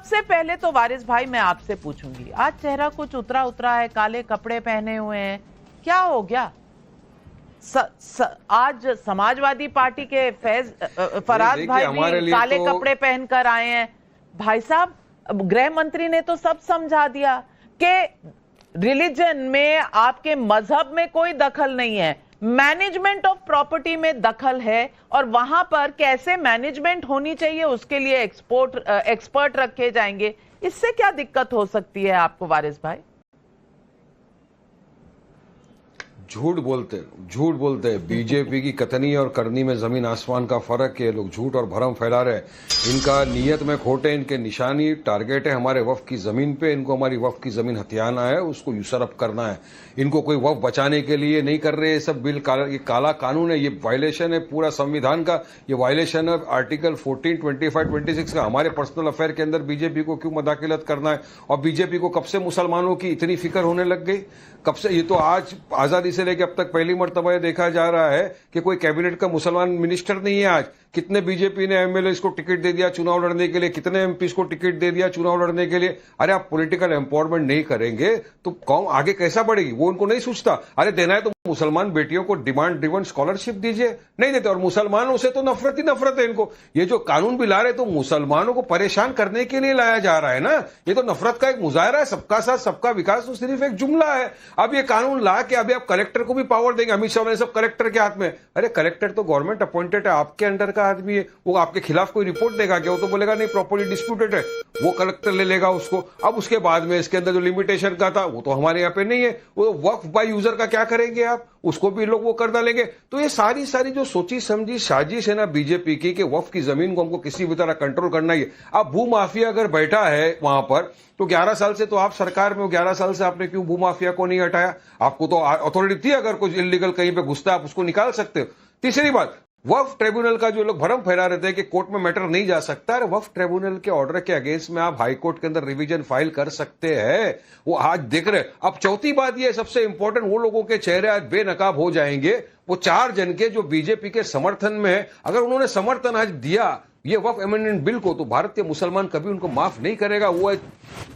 सबसे पहले तो वारिस भाई मैं आपसे पूछूंगी, आज चेहरा कुछ उतरा उतरा है, काले कपड़े पहने हुए हैं, क्या हो गया? आज समाजवादी पार्टी के फराज भाई भी काले कपड़े पहनकर आए हैं। भाई साहब, गृह मंत्री ने तो सब समझा दिया कि रिलीजन में, आपके मजहब में कोई दखल नहीं है, मैनेजमेंट ऑफ प्रॉपर्टी में दखल है, और वहां पर कैसे मैनेजमेंट होनी चाहिए उसके लिए एक्सपर्ट रखे जाएंगे। इससे क्या दिक्कत हो सकती है आपको वारिस भाई? झूठ बोलते हैं। बीजेपी की कथनी और करनी में जमीन आसमान का फर्क है। लोग झूठ और भरम फैला रहे हैं। इनका नीयत में खोटे, इनके निशानी टारगेट है हमारे वक्फ की जमीन पे। इनको हमारी वक्फ की जमीन हथियाना है, उसको यूसरअप करना है। इनको कोई वक्फ बचाने के लिए नहीं कर रहे। ये सब बिल ये काला कानून है, ये वायलेशन है पूरा संविधान का, ये वायलेशन है आर्टिकल 14, 25, 26 का। हमारे पर्सनल अफेयर के अंदर बीजेपी को क्यों मदाखिलत करना है? और बीजेपी को कब से मुसलमानों की इतनी फिक्र होने लग गई? कब से? ये तो आज आजादी से लेकर अब तक पहली मर्तबा ये देखा जा रहा है कि कोई कैबिनेट का मुसलमान मिनिस्टर नहीं है। आज कितने बीजेपी ने एमएलए को टिकट दे दिया चुनाव लड़ने के लिए, कितने एमपी को टिकट दे दिया चुनाव लड़ने के लिए। अरे आप पॉलिटिकल एम्पावरमेंट नहीं करेंगे तो कौन आगे कैसा बढ़ेगी? वो उनको नहीं सोचता। अरे देना है तो मुसलमान बेटियों को डिमांड ड्रिवन स्कॉलरशिप दीजिए, नहीं देते। और मुसलमानों से तो नफरत ही नफरत है इनको। ये जो कानून भी ला रहे तो मुसलमानों को परेशान करने के लिए लाया जा रहा है ना। ये तो नफरत का एक मुजाहरा है। सबका साथ सबका विकास तो सिर्फ एक जुमला है। अब ये कानून ला के अभी आप कलेक्टर को भी पावर देंगे। अमित शाह ने सब कलेक्टर के हाथ में। अरे कलेक्टर तो गवर्नमेंट अपॉइंटेड है, आपके अंडर का आदमी है। वो आपके खिलाफ कोई रिपोर्ट देगा क्या? वो तो बोलेगा नहीं प्रॉपर्ली डिस्प्यूटेड है, वो कलेक्टर ले लेगा उसको। अब उसके बाद में इसके अंदर जो लिमिटेशन का था वो तो हमारे यहाँ पे नहीं है। वो वक्फ बाय यूजर का क्या करेंगे आप? उसको भी लोग वो कर डालेंगे। तो ये सारी जो सोची समझी साजिश है ना बीजेपी की कि वक्फ की जमीन को हमको किसी भी तरह कंट्रोल करना ही है। अब भू माफिया अगर बैठा है वहां पर तो 11 साल से तो आप सरकार में हो, 11 साल से आपने क्यों भू माफिया को नहीं हटाया? आपको तो अथॉरिटी थी, अगर कुछ इलीगल कहीं पे घुसता आप उसको निकाल सकते हो। तीसरी बात, वक्फ ट्रिब्यूनल का जो लोग भरम फैला रहे थे कि कोर्ट में मैटर नहीं जा सकता। अरे वक्फ ट्रिब्यूनल के ऑर्डर के अगेंस्ट में आप हाई कोर्ट के अंदर रिवीजन फाइल कर सकते हैं। वो आज देख रहे। अब चौथी बात ये सबसे इंपॉर्टेंट, वो लोगों के चेहरे आज बेनकाब हो जाएंगे, वो 4 जन के जो बीजेपी के समर्थन में है। अगर उन्होंने समर्थन आज दिया ये वक्फ अमेंडमेंट बिल को, तो भारतीय मुसलमान कभी उनको माफ नहीं करेगा। वो है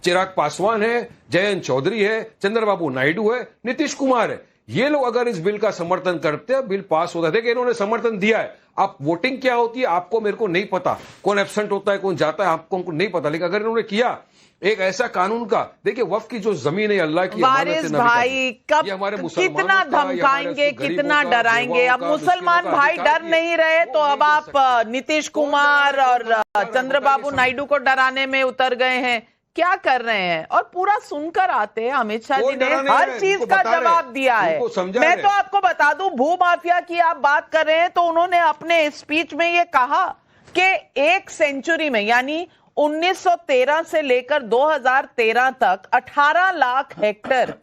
चिराग पासवान है, जयंत चौधरी है, चंद्रबाबू नायडू है, नीतीश कुमार है। ये लोग अगर इस बिल का समर्थन करते हैं, बिल पास होता है। देखिए इन्होंने समर्थन दिया है। अब वोटिंग क्या होती है आपको मेरे को नहीं पता, कौन एब्सेंट होता है कौन जाता है आपको हमको नहीं पता। लेकिन अगर इन्होंने किया एक ऐसा कानून का, देखिए वक्फ की जो जमीन है अल्लाह की वारिस भाई कब कितना धमकाएंगे, कितना डराएंगे? अब मुसलमान भाई डर नहीं रहे तो अब आप नीतीश कुमार और चंद्रबाबू नायडू को डराने में उतर गए हैं। क्या कर रहे हैं? और पूरा सुनकर आते हैं, अमित शाह जी ने हर चीज का जवाब दिया है। मैं तो आपको बता दूं, भू माफिया की आप बात कर रहे हैं तो उन्होंने अपने स्पीच में ये कहा कि 1 सेंचुरी में, यानी 1913 से लेकर 2013 तक 18 लाख हेक्टेयर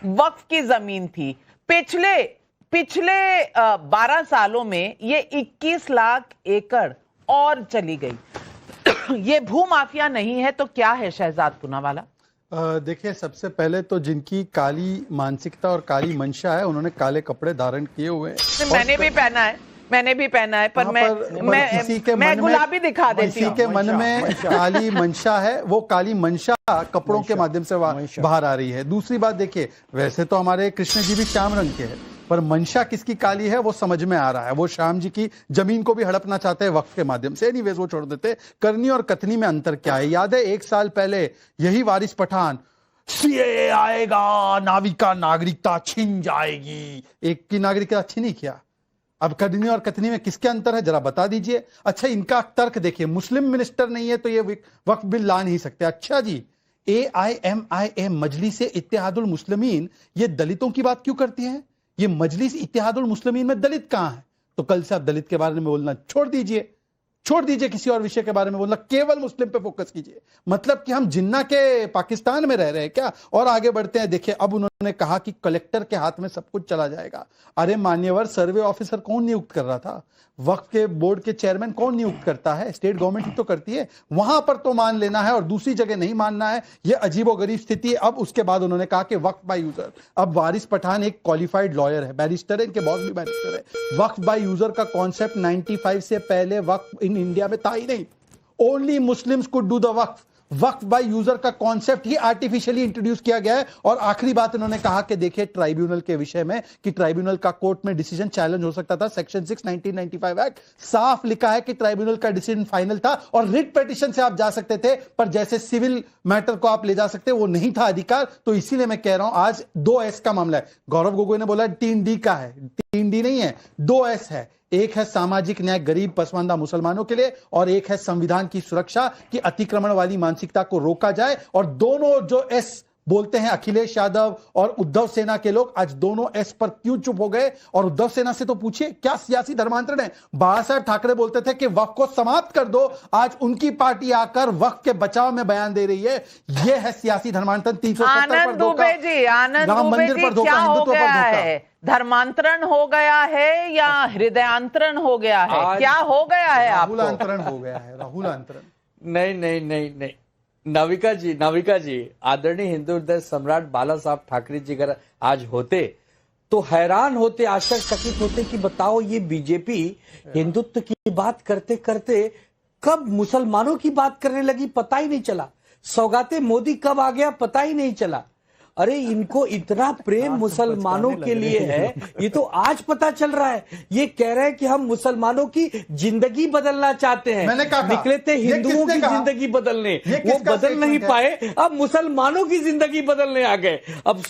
वक्फ की जमीन थी। पिछले 12 सालों में ये 21 लाख एकड़ और चली गई। ये भू माफिया नहीं है तो क्या है शहजाद पूनावाला? देखिए, सबसे पहले तो जिनकी काली मानसिकता और काली मंशा है उन्होंने काले कपड़े धारण किए हुए हैं। मैंने भी पहना है पर मैं गुलाबी दिखा देती हूं। किसी के मन में काली मंशा है, वो काली मंशा कपड़ों के माध्यम से बाहर आ रही है। दूसरी बात देखिए, वैसे तो हमारे कृष्ण जी भी श्याम रंग के हैं, पर मंशा किसकी काली है वो समझ में आ रहा है। वो श्याम जी की जमीन को भी हड़पना चाहते हैं वक्फ के माध्यम से। एनीवेज वो छोड़ देते। करनी और कथनी में अंतर क्या है? याद है 1 साल पहले यही वारिस पठान, सीएए आएगा, नाविका नागरिकता छिन जाएगी, एक की नागरिकता छिनी क्या? अब करनी और कथनी में किसके अंतर है जरा बता दीजिए। अच्छा, इनका तर्क देखिए, मुस्लिम मिनिस्टर नहीं है तो ये वक्फ बिल ला नहीं सकते। अच्छा जी, AIMIM मजलिस इत्तेहादुल मुस्लिमीन ये दलितों की बात क्यों करती है? ये मजलिस इत्तेहादुल मुस्लिमीन में दलित कहां है? तो कल से आप दलित के बारे में बोलना छोड़ दीजिए, किसी और विषय के बारे में बोलना, केवल मुस्लिम पे फोकस कीजिए। मतलब कि हम जिन्ना के पाकिस्तान में रह रहे हैं क्या? और आगे बढ़ते हैं। देखिए, अब उन्होंने कहा कि कलेक्टर के हाथ में सब कुछ चला जाएगा। अरे मान्यवर, सर्वे ऑफिसर कौन नियुक्त कर रहा था? वक्फ के बोर्ड के चेयरमैन कौन नियुक्त करता है? स्टेट गवर्नमेंट ही तो करती है। वहां पर तो मान लेना है और दूसरी जगह नहीं मानना है। यह अजीबोगरीब स्थिति है। अब उसके बाद उन्होंने कहा कि वक्फ बाय यूजर। अब वारिस पठान एक क्वालिफाइड लॉयर है, बैरिस्टर है, इनके बॉस भी बैरिस्टर है। वक्फ बाय यूजर का कॉन्सेप्ट 95 से पहले वक्फ इन इंडिया में था ही नहीं। Only Muslims could do the Waqf. Waqf by user का कॉन्सेप्ट ही आर्टिफिशियली इंट्रोड्यूस किया गया है। और आखिरी बात इन्होंने कहा कि देखिए ट्राइब्यूनल के विषय में कि ट्राइब्यूनल का कोर्ट में डिसीजन चैलेंज हो सकता था। सेक्शन 6 1995 एक्ट साफ लिखा है कि ट्राइब्यूनल का डिसीजन फाइनल था और रिट पिटीशन से आप जा सकते थे, पर जैसे सिविल मैटर को आप ले जा सकते वो नहीं था अधिकार। तो इसीलिए मैं कह रहा हूं आज 2S का मामला है। गौरव गोगोई ने बोला 3D का है, 3D नहीं है, 2S है। एक है सामाजिक न्याय गरीब पसमानदा मुसलमानों के लिए और एक है संविधान की सुरक्षा की अतिक्रमण वाली मानसिकता को रोका जाए। और दोनों जो एस बोलते हैं अखिलेश यादव और उद्धव सेना के लोग आज दोनों एस पर क्यों चुप हो गए? और उद्धव सेना से तो पूछिए क्या सियासी धर्मांतरण है। बाला साहब ठाकरे बोलते थे कि वक्फ को समाप्त कर दो, आज उनकी पार्टी आकर वक्फ के बचाव में बयान दे रही है। यह है सियासी धर्मांतरण। 370 पर धोखा, राम मंदिर पर धोखा, हिंदुत्व पर धोखा। धर्मांतरण हो गया है या हृदयांतरण हो गया है? क्या हो गया है? राहुल अंतरण हो गया है, राहुल अंतरण। नहीं, नाविका जी, आदरणीय हिंदू हृदय सम्राट बाला साहब ठाकरे जी अगर आज होते तो हैरान होते, आश्चर्यचकित होते कि बताओ ये बीजेपी हिंदुत्व की बात करते करते कब मुसलमानों की बात करने लगी पता ही नहीं चला। सौगाते मोदी कब आ गया पता ही नहीं चला। अरे इनको इतना प्रेम मुसलमानों के लिए है, ये तो आज पता चल रहा है। ये कह रहे हैं कि हम मुसलमानों की जिंदगी बदलना चाहते हैं। निकले थे हिंदुओं की जिंदगी बदलने, वो बदल नहीं पाए, अब मुसलमानों की जिंदगी बदलने आ गए। अब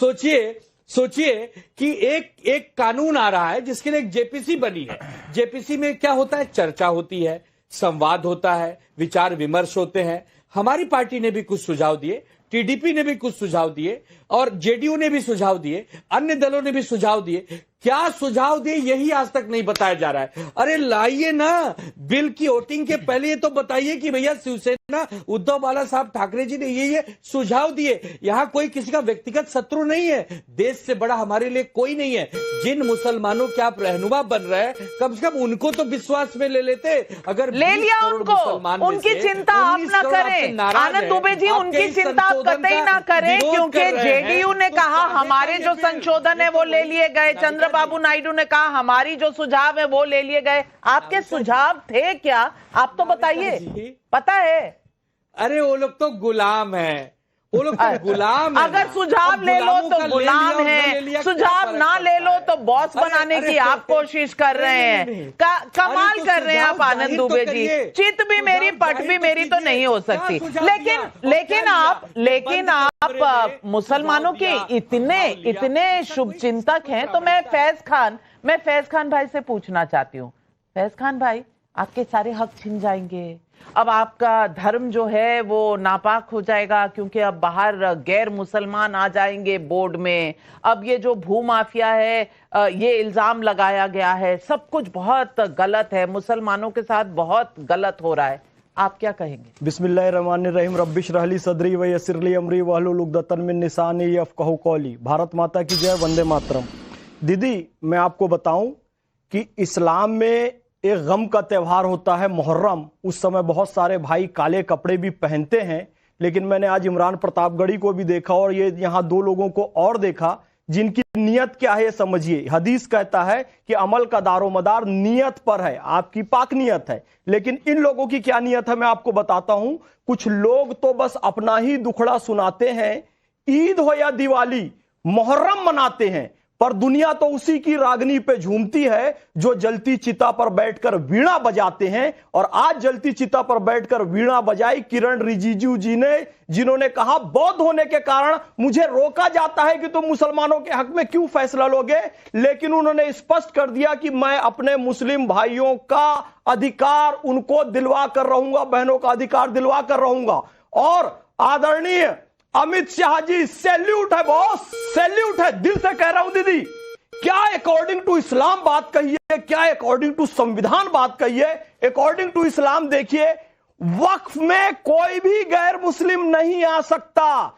सोचिए कि एक कानून आ रहा है जिसके लिए एक जेपीसी बनी है। जेपीसी में क्या होता है? चर्चा होती है, संवाद होता है, विचार विमर्श होते हैं। हमारी पार्टी ने भी कुछ सुझाव दिए, टीडीपी ने भी कुछ सुझाव दिए और जेडीयू ने भी सुझाव दिए, अन्य दलों ने भी सुझाव दिए। क्या सुझाव दिए यही आज तक नहीं बताया जा रहा है। अरे लाइए ना, बिल की वोटिंग के पहले ये तो बताइए कि भैया शिवसेना उद्धव बाला साहब ठाकरे जी ने ये सुझाव दिए। यहां कोई किसी का व्यक्तिगत शत्रु नहीं है, देश से बड़ा हमारे लिए कोई नहीं है। जिन मुसलमानों के आप रहनुमा बन रहे हैं, कम से कम उनको तो विश्वास में ले लेते। अगर ले लिया उनको, उनकी चिंता आप ना करें आनंद दुबे जी, उनकी चिंता आप कतई ना करें, क्योंकि जेडीयू ने कहा हमारे जो संशोधन है वो ले लिए गए, चंद्रबाबू नायडू ने कहा हमारी जो सुझाव है वो ले लिए गए। आपके सुझाव थे क्या? आप तो बताइए, पता है? अरे वो लोग तो गुलाम हैं, वो लोग तो गुलाम है। अगर सुझाव ले लो तो गुलाम है, सुझाव ना ले लो तो बॉस बनाने की आप कोशिश कर रहे हैं। कमाल कर रहे हैं आप आनंद दुबे जी। चित भी मेरी पट भी मेरी तो नहीं हो सकती। लेकिन आप मुसलमानों के इतने शुभ चिंतक हैं, तो मैं फैज खान भाई से पूछना चाहती हूँ। फैज खान भाई, आपके सारे हक छिन जाएंगे, अब आपका धर्म जो है वो नापाक हो जाएगा, क्योंकि अब बाहर गैर मुसलमान आ जाएंगे बोर्ड में। अब ये जो भूमाफिया है, ये इल्जाम लगाया गया है, सब कुछ बहुत गलत है, मुसलमानों के साथ बहुत गलत हो रहा है। आप क्या कहेंगे? बिस्मिल्लाहिर्रहमानिर्रहीम, रब्बिश रहली सदरी व यस्सिरली अमरी वहलुल उक़दतन मिन लिसानी यफ़क़हू क़ौली। भारत माता की जय, वंदे मातरम। दीदी, मैं आपको बताऊं कि इस्लाम में एक गम का त्यौहार होता है मुहर्रम। उस समय बहुत सारे भाई काले कपड़े भी पहनते हैं, लेकिन मैंने आज इमरान प्रतापगढ़ी को भी देखा और ये यहाँ दो लोगों को और देखा जिनकी नियत क्या है ये समझिए। हदीस कहता है कि अमल का दारोमदार नियत पर है, आपकी पाक नियत है। लेकिन इन लोगों की क्या नियत है मैं आपको बताता हूं। कुछ लोग तो बस अपना ही दुखड़ा सुनाते हैं, ईद हो या दिवाली, मुहर्रम मनाते हैं, पर दुनिया तो उसी की रागनी पे झूमती है जो जलती चिता पर बैठकर वीणा बजाते हैं। और आज जलती चिता पर बैठकर वीणा बजाई किरण रिजिजू जी ने, जिन्होंने कहा बौद्ध होने के कारण मुझे रोका जाता है कि तुम मुसलमानों के हक में क्यों फैसला लोगे, लेकिन उन्होंने स्पष्ट कर दिया कि मैं अपने मुस्लिम भाइयों का अधिकार उनको दिलवा कर रहूंगा, बहनों का अधिकार दिलवा कर रहूंगा। और आदरणीय अमित शाह जी, सैल्यूट है बॉस, सैल्यूट है, दिल से कह रहा हूं दीदी। क्या अकॉर्डिंग टू इस्लाम बात कही है, क्या अकॉर्डिंग टू संविधान बात कही है। अकॉर्डिंग टू इस्लाम देखिए, वक्फ में कोई भी गैर मुस्लिम नहीं आ सकता।